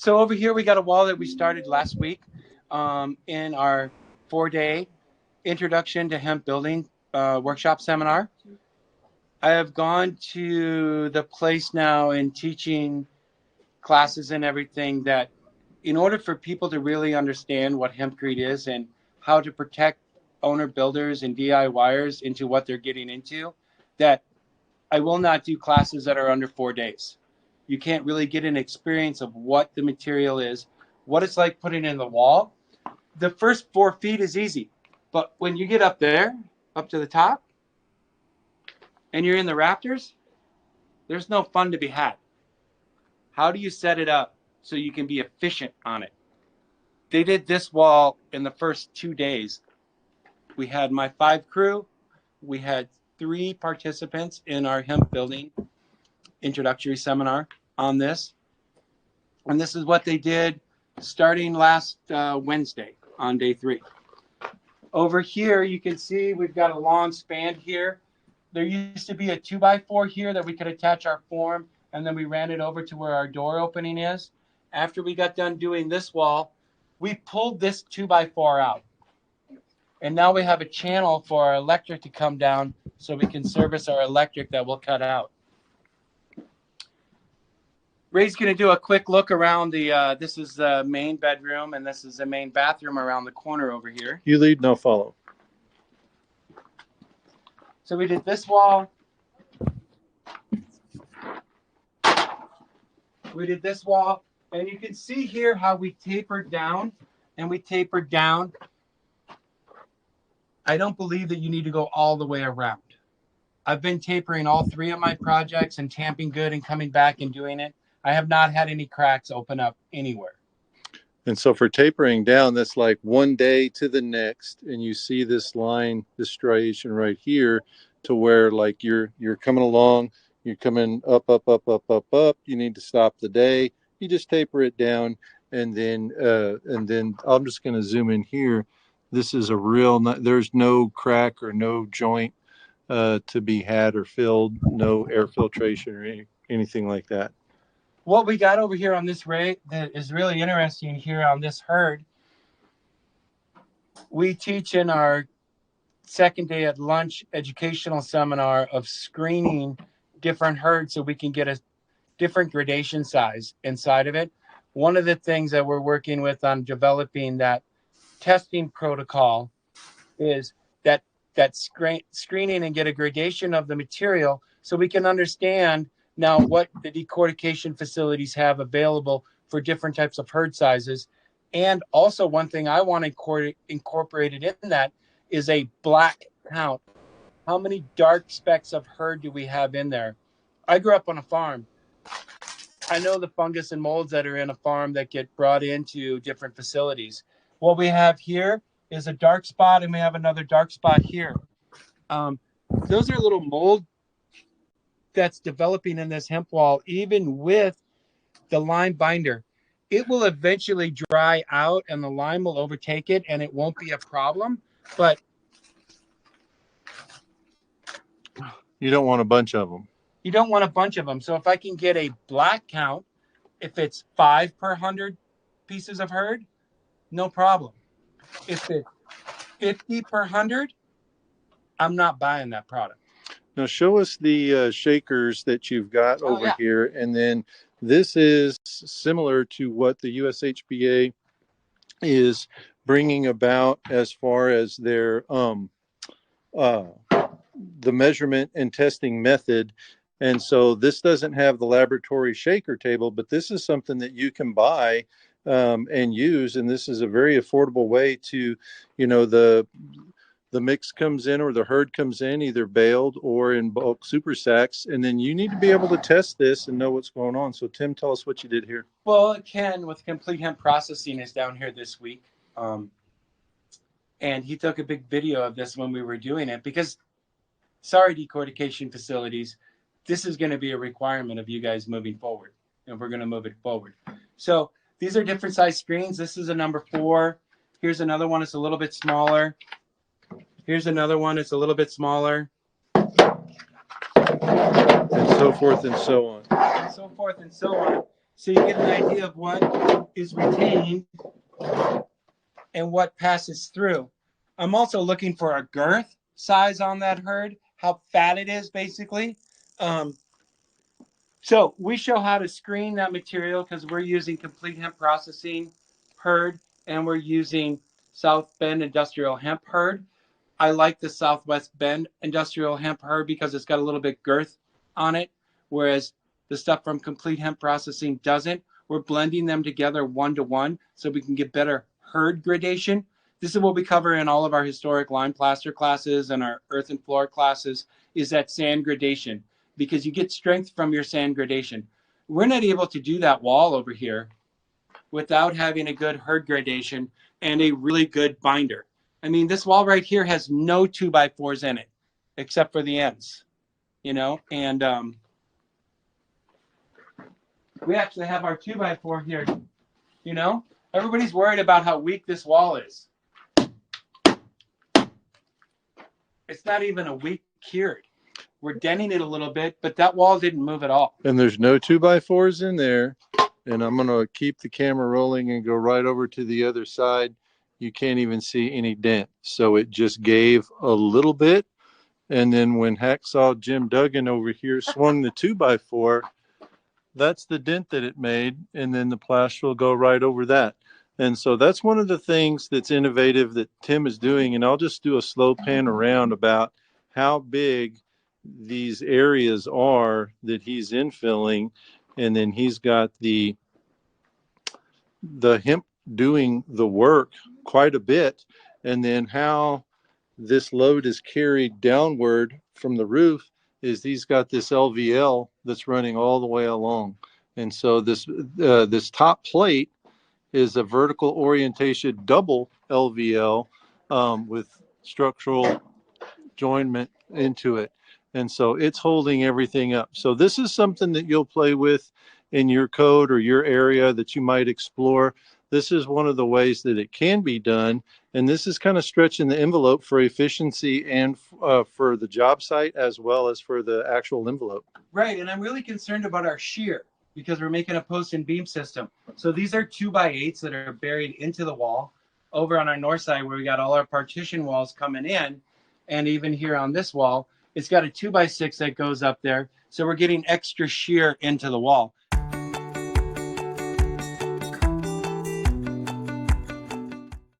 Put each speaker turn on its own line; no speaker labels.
So over here, we got a wall that we started last week in our 4-day introduction to hemp building workshop seminar. I have gone to the place now in teaching classes and everything that in order for people to really understand what Hempcrete is and how to protect owner builders and DIYers into what they're getting into, that I will not do classes that are under 4 days. You can't really get an experience of what the material is, what it's like putting it in the wall. The first 4 feet is easy, but when you get up there, up to the top, and you're in the rafters, there's no fun to be had. How do you set it up so you can be efficient on it? They did this wall in the first 2 days. We had my 5 crew. We had 3 participants in our hemp building introductory seminar on this. And this is what they did starting last Wednesday on day 3. Over here, you can see we've got a long span here. There used to be a 2x4 here that we could attach our form, and then we ran it over to where our door opening is. After we got done doing this wall, we pulled this 2x4 out. And now we have a channel for our electric to come down so we can service our electric that we'll cut out. Ray's going to do a quick look around the, this is the main bedroom, and this is the main bathroom around the corner over here.
You lead, no follow.
So we did this wall. We did this wall, and you can see here how we tapered down, and we tapered down. I don't believe that you need to go all the way around. I've been tapering all 3 of my projects and tamping good and coming back and doing it. I have not had any cracks open up anywhere.
And so for tapering down, that's like 1 day to the next. And you see this line, this striation right here to where like you're coming along, you're coming up. You need to stop the day. You just taper it down. And then I'm just going to zoom in here. This is a real, there's no crack or no joint to be had or filled, no air filtration or anything like that.
What we got over here on this Ray that is really interesting here on this herd, we teach in our 2nd day at lunch educational seminar of screening different herds so we can get a different gradation size inside of it. One of the things that we're working with on developing that testing protocol is that screening and get a gradation of the material so we can understand now what the decortication facilities have available for different types of herd sizes. And also one thing I want incorporated in that is a black count. How many dark specks of herd do we have in there? I grew up on a farm. I know the fungus and molds that are in a farm that get brought into different facilities. What we have here is a dark spot, and we have another dark spot here. Those are little mold that's developing in this hemp wall, even with the lime binder. It will eventually dry out and the lime will overtake it and it won't be a problem, but
you don't want a bunch of them.
You don't want a bunch of them. So if I can get a black count, if it's 5 per 100 pieces of herd, no problem. If it's 50 per 100, I'm not buying that product.
Now show us the shakers that you've got over here. And then this is similar to what the USHBA is bringing about as far as their the measurement and testing method. And so this doesn't have the laboratory shaker table, but this is something that you can buy and use. And this is a very affordable way to, the mix comes in or the herd comes in either baled or in bulk super sacks. And then you need to be able to test this and know what's going on. So Tim, tell us what you did here.
Well, Ken with Complete Hemp Processing is down here this week. And he took a big video of this when we were doing it because, sorry, decortication facilities, this is going to be a requirement of you guys moving forward. And we're going to move it forward. So these are different size screens. This is a number 4. Here's another one. It's a little bit smaller. Here's another one. It's a little bit smaller.
And so forth and so on.
And so forth and so on. So you get an idea of what is retained and what passes through. I'm also looking for a girth size on that herd, how fat it is basically. So we show how to screen that material because we're using complete hemp processing herd and we're using South Bend industrial hemp herd. I like the Southwest Bend industrial hemp herd because it's got a little bit girth on it, whereas the stuff from complete hemp processing doesn't. We're blending them together 1-to-1 so we can get better herd gradation. This is what we cover in all of our historic lime plaster classes and our earth and floor classes is that sand gradation because you get strength from your sand gradation. We're not able to do that wall over here without having a good herd gradation and a really good binder. I mean, this wall right here has no 2x4s in it, except for the ends, you know, and we actually have our 2x4 here, you know. Everybody's worried about how weak this wall is. It's not even a weak cured. We're denting it a little bit, but that wall didn't move at all.
And there's no 2x4s in there. And I'm going to keep the camera rolling and go right over to the other side. You can't even see any dent. So it just gave a little bit. And then when Hacksaw Jim Duggan over here swung the 2x4, that's the dent that it made. And then the plaster will go right over that. And so that's one of the things that's innovative that Tim is doing. And I'll just do a slow pan around about how big these areas are that he's infilling. And then he's got the hemp doing the work quite a bit, and then how this load is carried downward from the roof is he's got this LVL that's running all the way along. And so this top plate is a vertical orientation double LVL with structural joinment into it. And so it's holding everything up. So this is something that you'll play with in your code or your area that you might explore. This is one of the ways that it can be done. And this is kind of stretching the envelope for efficiency and for the job site as well as for the actual envelope.
Right. And I'm really concerned about our shear because we're making a post and beam system. So these are 2x8s that are buried into the wall over on our north side where we got all our partition walls coming in. And even here on this wall, it's got a 2x6 that goes up there. So we're getting extra shear into the wall.